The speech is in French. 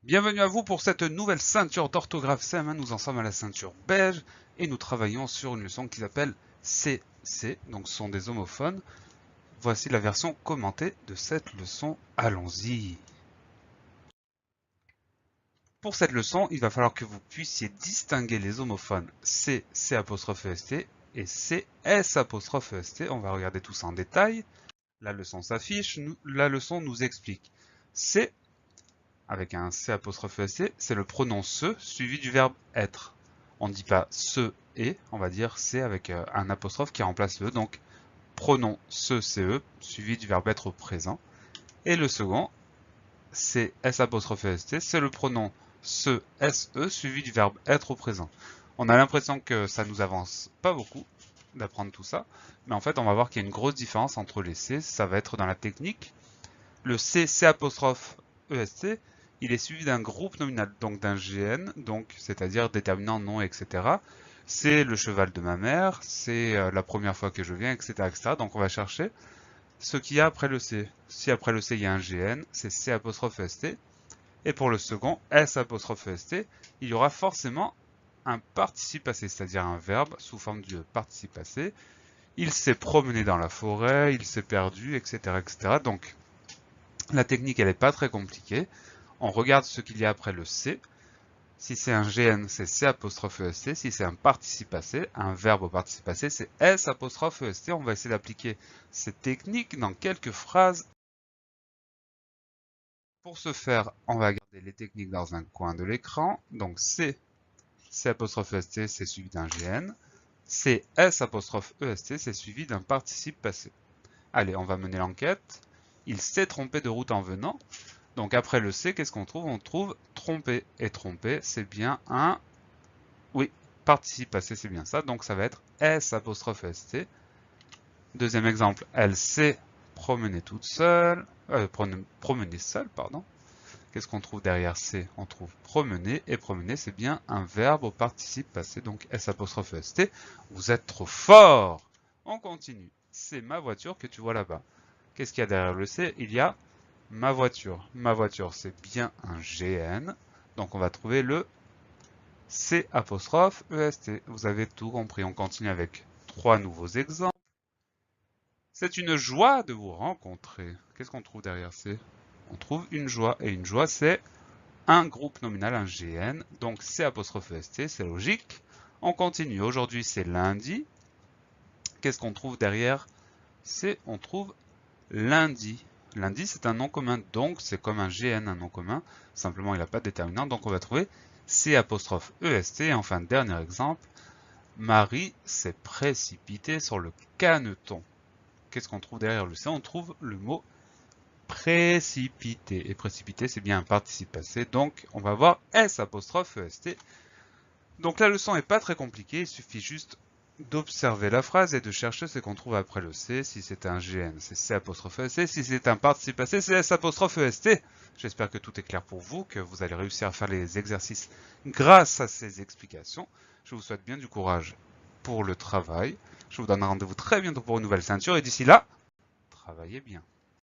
Bienvenue à vous pour cette nouvelle ceinture d'orthographe CM1. Nous en sommes à la ceinture beige et nous travaillons sur une leçon qui s'appelle CC, donc ce sont des homophones. Voici la version commentée de cette leçon. Allons-y. Pour cette leçon, il va falloir que vous puissiez distinguer les homophones C, C''EST et C, S''EST. On va regarder tout ça en détail. La leçon s'affiche, la leçon nous explique. C avec un C''EST, c'est le pronom se suivi du verbe être. On ne dit pas se et, on va dire c'est avec un apostrophe qui remplace le. Donc pronom se, ce, suivi du verbe être au présent. Et le second, c'est S''EST, c'est le pronom se, se, suivi du verbe être au présent. On a l'impression que ça nous avance pas beaucoup d'apprendre tout ça, mais en fait on va voir qu'il y a une grosse différence entre les C, ça va être dans la technique. Le C, C''EST, il est suivi d'un groupe nominal, donc d'un GN, donc c'est-à-dire déterminant, nom, etc. C'est le cheval de ma mère, c'est la première fois que je viens, etc., etc. Donc on va chercher ce qu'il y a après le C. Si après le C il y a un GN, c'est C''EST. Et pour le second, S''EST, il y aura forcément un participe passé, c'est-à-dire un verbe sous forme de participe passé. Il s'est promené dans la forêt, il s'est perdu, etc., etc. Donc la technique, elle n'est pas très compliquée. On regarde ce qu'il y a après le C. Si c'est un GN, c'est C''EST. Si c'est un participe passé, un verbe au participe passé, c'est S''EST. On va essayer d'appliquer cette technique dans quelques phrases. Pour ce faire, on va garder les techniques dans un coin de l'écran. Donc C, C''EST, c'est suivi d'un GN. C, S''EST, c'est suivi d'un participe passé. Allez, on va mener l'enquête. Il s'est trompé de route en venant. Donc après le C, qu'est-ce qu'on trouve? On trouve tromper. Et tromper, c'est bien un... Oui, participe passé, c'est bien ça. Donc ça va être S''EST. Deuxième exemple, elle s'est promenée toute seule. Promenée seule, pardon. Qu'est-ce qu'on trouve derrière C? On trouve promener. Et promener, c'est bien un verbe au participe passé. Donc S''EST. Vous êtes trop fort! On continue. C'est ma voiture que tu vois là-bas. Qu'est-ce qu'il y a derrière le C? Il y a ma voiture. Ma voiture, c'est bien un GN. Donc on va trouver le C''EST. Vous avez tout compris. On continue avec trois nouveaux exemples. C'est une joie de vous rencontrer. Qu'est-ce qu'on trouve derrière C? On trouve une joie. Et une joie, c'est un groupe nominal, un GN. Donc C''EST, c'est logique. On continue. Aujourd'hui, c'est lundi. Qu'est-ce qu'on trouve derrière C? On trouve lundi. Lundi, c'est un nom commun, donc c'est comme un GN, un nom commun. Simplement, il n'a pas de déterminant, donc on va trouver C''EST. Et enfin, dernier exemple, Marie s'est précipitée sur le caneton. Qu'est-ce qu'on trouve derrière le C? On trouve le mot précipiter. Et précipiter, c'est bien un participe passé, donc on va voir S''EST. Donc la leçon n'est pas très compliquée, il suffit juste d'observer la phrase et de chercher ce qu'on trouve après le C. Si c'est un GN, c'est C''EST. Si c'est un participe passé, c'est S''EST. J'espère que tout est clair pour vous, que vous allez réussir à faire les exercices grâce à ces explications. Je vous souhaite bien du courage pour le travail. Je vous donne rendez-vous très bientôt pour une nouvelle ceinture et d'ici là, travaillez bien.